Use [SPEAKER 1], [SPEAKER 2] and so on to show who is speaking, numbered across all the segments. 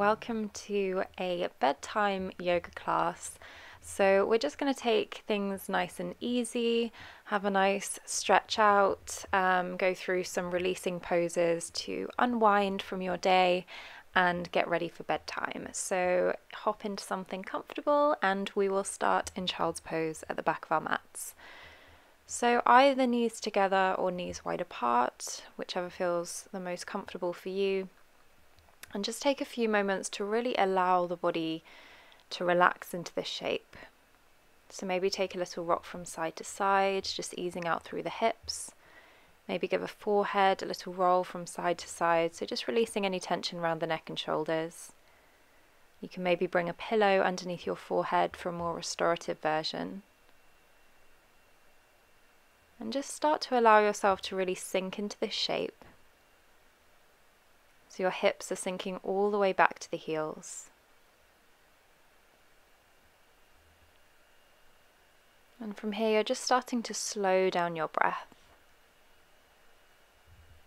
[SPEAKER 1] welcome to a bedtime yoga class. So we're just going to take things nice and easy, have a nice stretch out, go through some releasing poses to unwind from your day and get ready for bedtime. So hop into something comfortable and we will start in child's pose at the back of our mats. So either knees together or knees wide apart, whichever feels the most comfortable for you. And just take a few moments to really allow the body to relax into this shape. So maybe take a little rock from side to side, just easing out through the hips. Maybe give a forehead a little roll from side to side, so just releasing any tension around the neck and shoulders. You can maybe bring a pillow underneath your forehead for a more restorative version. And just start to allow yourself to really sink into this shape. So your hips are sinking all the way back to the heels. And from here, you're just starting to slow down your breath.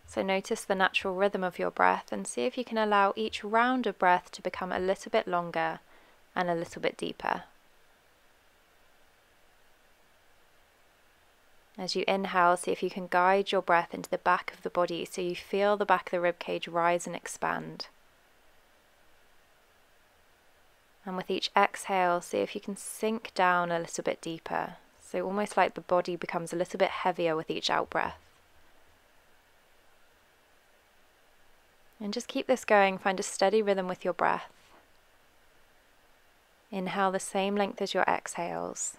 [SPEAKER 1] So notice the natural rhythm of your breath and see if you can allow each round of breath to become a little bit longer and a little bit deeper. As you inhale, see if you can guide your breath into the back of the body so you feel the back of the ribcage rise and expand. And with each exhale, see if you can sink down a little bit deeper. So almost like the body becomes a little bit heavier with each out-breath. And just keep this going, find a steady rhythm with your breath. Inhale the same length as your exhales.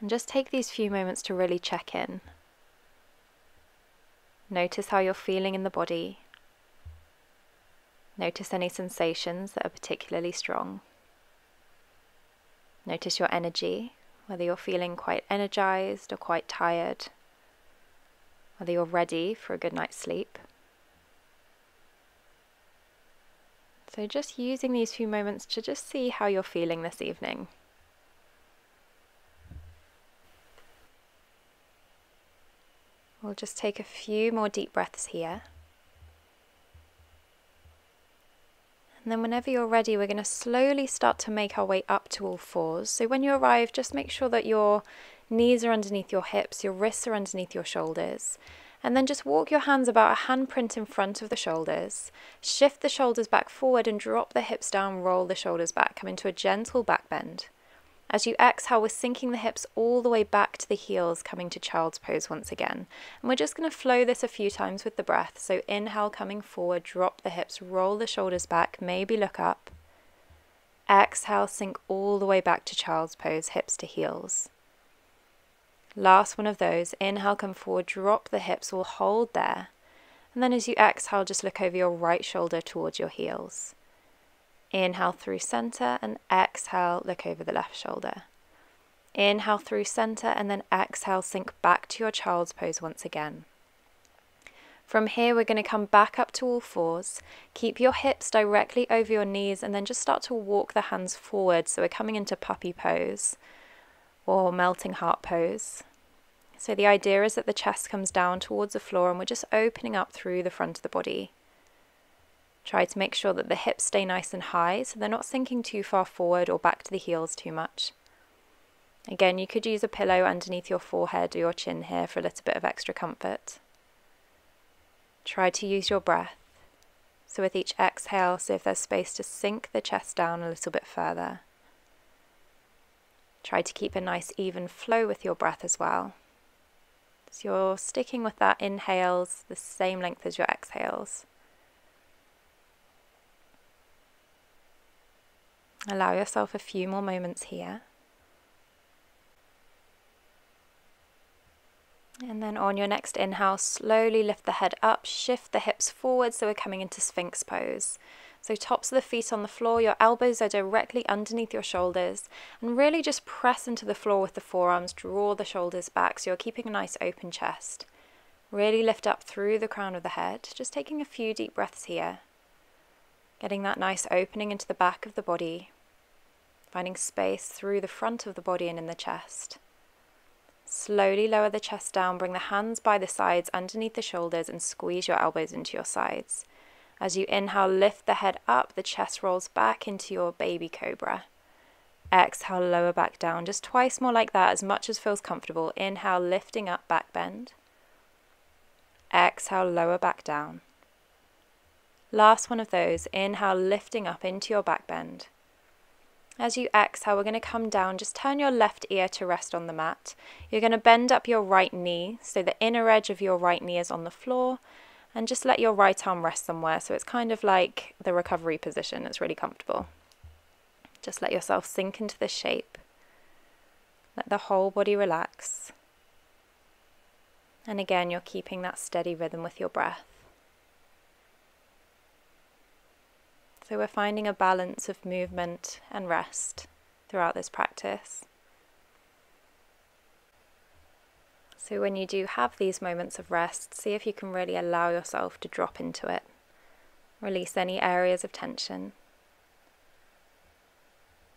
[SPEAKER 1] And just take these few moments to really check in. Notice how you're feeling in the body. Notice any sensations that are particularly strong. Notice your energy, whether you're feeling quite energized or quite tired, whether you're ready for a good night's sleep. So just using these few moments to just see how you're feeling this evening. We'll just take a few more deep breaths here. And then whenever you're ready, we're going to slowly start to make our way up to all fours. So when you arrive, just make sure that your knees are underneath your hips, your wrists are underneath your shoulders. And then just walk your hands about a handprint in front of the shoulders. Shift the shoulders back forward and drop the hips down, roll the shoulders back. Come into a gentle back bend. As you exhale, we're sinking the hips all the way back to the heels, coming to child's pose once again. And we're just going to flow this a few times with the breath. So inhale, coming forward, drop the hips, roll the shoulders back, maybe look up. Exhale, sink all the way back to child's pose, hips to heels. Last one of those. Inhale, come forward, drop the hips, we'll hold there. And then as you exhale, just look over your right shoulder towards your heels. Inhale through center and exhale, look over the left shoulder. Inhale through center and then exhale, sink back to your child's pose once again. From here, we're going to come back up to all fours. Keep your hips directly over your knees and then just start to walk the hands forward. So we're coming into puppy pose or melting heart pose. So the idea is that the chest comes down towards the floor and we're just opening up through the front of the body. Try to make sure that the hips stay nice and high so they're not sinking too far forward or back to the heels too much. Again, you could use a pillow underneath your forehead or your chin here for a little bit of extra comfort. Try to use your breath. So with each exhale, see if there's space to sink the chest down a little bit further. Try to keep a nice even flow with your breath as well. So you're sticking with that inhales the same length as your exhales. Allow yourself a few more moments here. And then on your next inhale, slowly lift the head up, shift the hips forward so we're coming into Sphinx pose. So tops of the feet on the floor, your elbows are directly underneath your shoulders, and really just press into the floor with the forearms, draw the shoulders back so you're keeping a nice open chest. Really lift up through the crown of the head, just taking a few deep breaths here. Getting that nice opening into the back of the body, finding space through the front of the body and in the chest. Slowly lower the chest down, bring the hands by the sides underneath the shoulders and squeeze your elbows into your sides. As you inhale, lift the head up, the chest rolls back into your baby cobra. Exhale, lower back down, just twice more like that, as much as feels comfortable. Inhale, lifting up, back bend. Exhale, lower back down. Last one of those. Inhale, lifting up into your back bend. As you exhale, we're going to come down. Just turn your left ear to rest on the mat. You're going to bend up your right knee, so the inner edge of your right knee is on the floor, and just let your right arm rest somewhere. So it's kind of like the recovery position. It's really comfortable. Just let yourself sink into the shape. Let the whole body relax. And again, you're keeping that steady rhythm with your breath. So we're finding a balance of movement and rest throughout this practice. So when you do have these moments of rest, see if you can really allow yourself to drop into it. Release any areas of tension.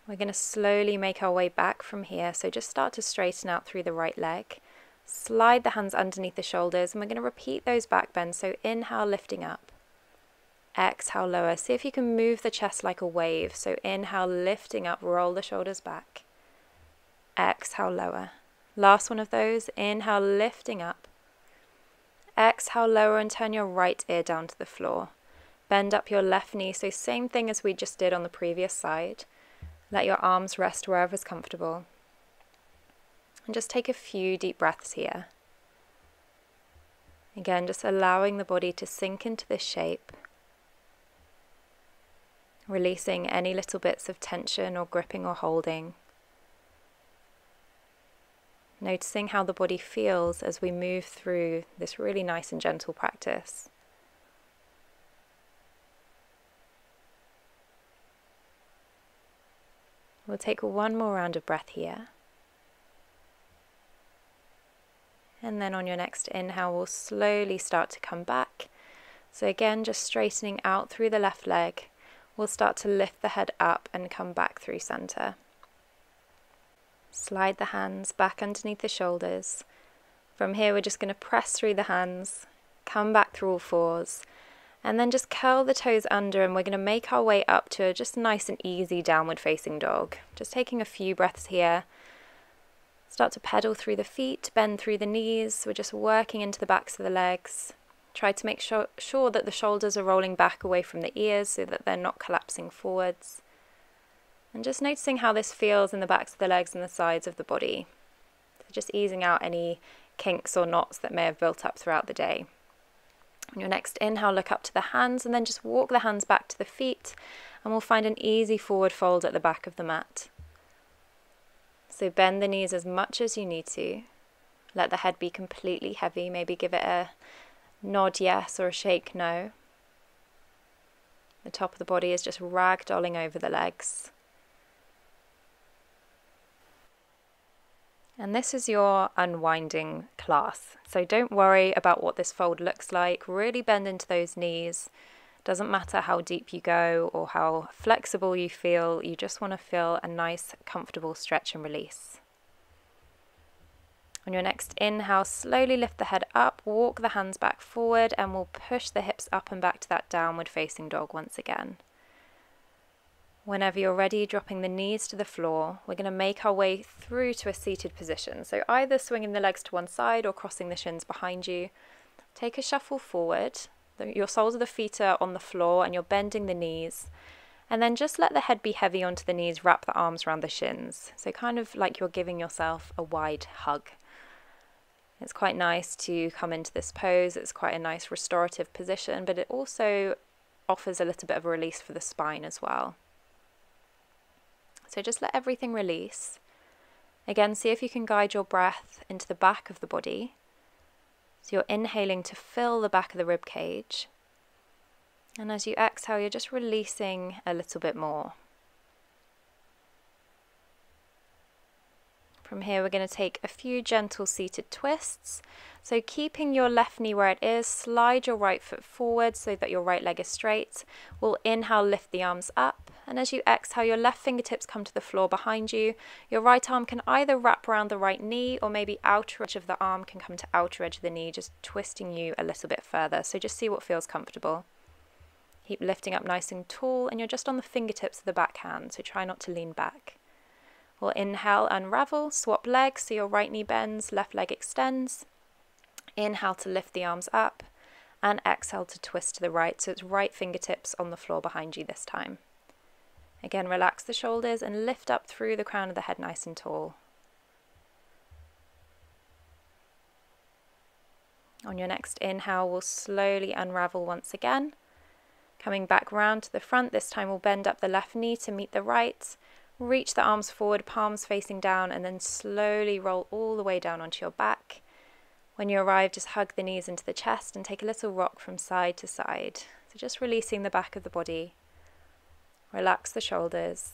[SPEAKER 1] We're going to slowly make our way back from here, so just start to straighten out through the right leg. Slide the hands underneath the shoulders, and we're going to repeat those back bends. So inhale, lifting up. Exhale, lower. See if you can move the chest like a wave. So inhale, lifting up, roll the shoulders back. Exhale, lower. Last one of those. Inhale, lifting up. Exhale, lower, and turn your right ear down to the floor. Bend up your left knee. So same thing as we just did on the previous side. Let your arms rest wherever's comfortable. And just take a few deep breaths here. Again, just allowing the body to sink into this shape. Releasing any little bits of tension or gripping or holding. Noticing how the body feels as we move through this really nice and gentle practice. We'll take one more round of breath here. And then on your next inhale, we'll slowly start to come back. So again, just straightening out through the left leg. We'll start to lift the head up and come back through center. Slide the hands back underneath the shoulders. From here, we're just going to press through the hands, come back through all fours, and then just curl the toes under, and we're going to make our way up to a just nice and easy downward facing dog. Just taking a few breaths here. Start to pedal through the feet, bend through the knees. We're just working into the backs of the legs. Try to make sure that the shoulders are rolling back away from the ears so that they're not collapsing forwards. And just noticing how this feels in the backs of the legs and the sides of the body. So just easing out any kinks or knots that may have built up throughout the day. On your next inhale, look up to the hands and then just walk the hands back to the feet, and we'll find an easy forward fold at the back of the mat. So bend the knees as much as you need to. Let the head be completely heavy. Maybe give it a nod yes or a shake no. The top of the body is just ragdolling over the legs. And this is your unwinding class. So don't worry about what this fold looks like. Really bend into those knees. Doesn't matter how deep you go or how flexible you feel. You just want to feel a nice, comfortable stretch and release. On your next inhale, slowly lift the head up, walk the hands back forward, and we'll push the hips up and back to that downward facing dog once again. Whenever you're ready, dropping the knees to the floor, we're going to make our way through to a seated position. So either swinging the legs to one side or crossing the shins behind you. Take a shuffle forward. Your soles of the feet are on the floor and you're bending the knees. And then just let the head be heavy onto the knees, wrap the arms around the shins. So kind of like you're giving yourself a wide hug. It's quite nice to come into this pose. It's quite a nice restorative position, but it also offers a little bit of a release for the spine as well. So just let everything release. Again, see if you can guide your breath into the back of the body. So you're inhaling to fill the back of the rib cage. And as you exhale, you're just releasing a little bit more. From here, we're going to take a few gentle seated twists. So keeping your left knee where it is, slide your right foot forward so that your right leg is straight. We'll inhale, lift the arms up. And as you exhale, your left fingertips come to the floor behind you. Your right arm can either wrap around the right knee or maybe outer edge of the arm can come to outer edge of the knee, just twisting you a little bit further. So just see what feels comfortable. Keep lifting up nice and tall, and you're just on the fingertips of the back hand, so try not to lean back. We'll inhale, unravel, swap legs, so your right knee bends, left leg extends. Inhale to lift the arms up, and exhale to twist to the right, so it's right fingertips on the floor behind you this time. Again, relax the shoulders and lift up through the crown of the head nice and tall. On your next inhale, we'll slowly unravel once again. Coming back round to the front, this time we'll bend up the left knee to meet the right. Reach the arms forward, palms facing down, and then slowly roll all the way down onto your back. When you arrive, just hug the knees into the chest and take a little rock from side to side. So just releasing the back of the body. Relax the shoulders.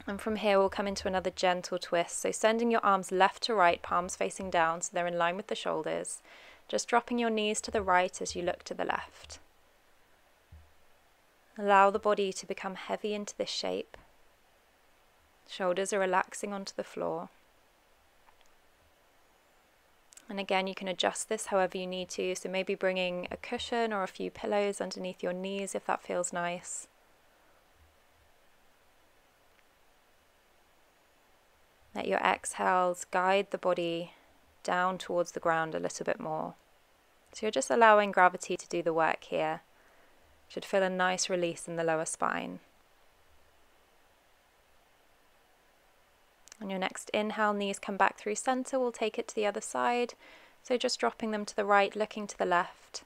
[SPEAKER 1] And from here, we'll come into another gentle twist. So sending your arms left to right, palms facing down, so they're in line with the shoulders. Just dropping your knees to the right as you look to the left. Allow the body to become heavy into this shape. Shoulders are relaxing onto the floor. And again, you can adjust this however you need to. So maybe bringing a cushion or a few pillows underneath your knees if that feels nice. Let your exhales guide the body down towards the ground a little bit more. So you're just allowing gravity to do the work here. Should feel a nice release in the lower spine. On your next inhale, knees come back through center. We'll take it to the other side. So just dropping them to the right, looking to the left.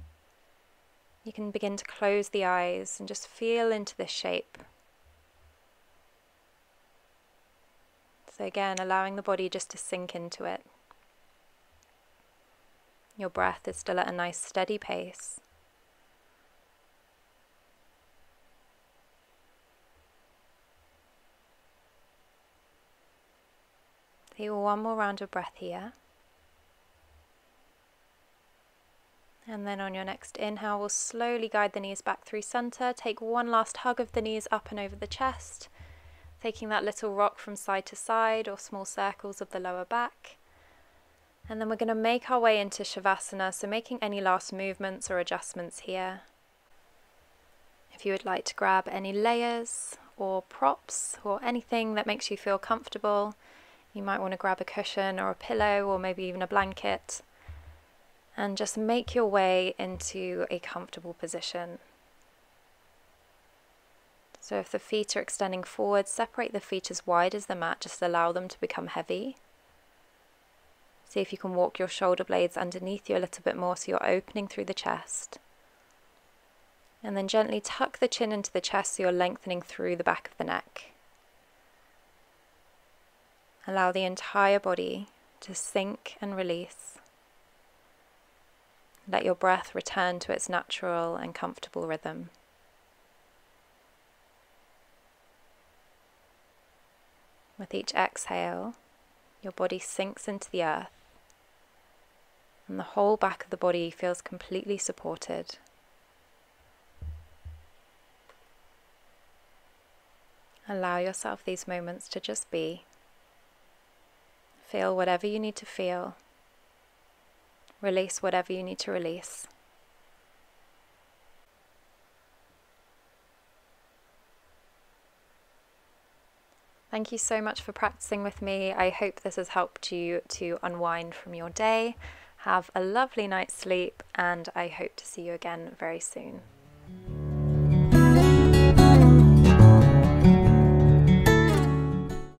[SPEAKER 1] You can begin to close the eyes and just feel into this shape. So again, allowing the body just to sink into it. Your breath is still at a nice steady pace. Take one more round of breath here. And then on your next inhale, we'll slowly guide the knees back through center. Take one last hug of the knees up and over the chest. Taking that little rock from side to side or small circles of the lower back. And then we're going to make our way into Shavasana, so making any last movements or adjustments here. If you would like to grab any layers or props or anything that makes you feel comfortable, you might want to grab a cushion or a pillow or maybe even a blanket and just make your way into a comfortable position. So if the feet are extending forward, separate the feet as wide as the mat, just allow them to become heavy. See if you can walk your shoulder blades underneath you a little bit more so you're opening through the chest. And then gently tuck the chin into the chest so you're lengthening through the back of the neck. Allow the entire body to sink and release. Let your breath return to its natural and comfortable rhythm. With each exhale, your body sinks into the earth, and the whole back of the body feels completely supported. Allow yourself these moments to just be. Feel whatever you need to feel. Release whatever you need to release. Thank you so much for practicing with me. I hope this has helped you to unwind from your day. Have a lovely night's sleep, and I hope to see you again very soon.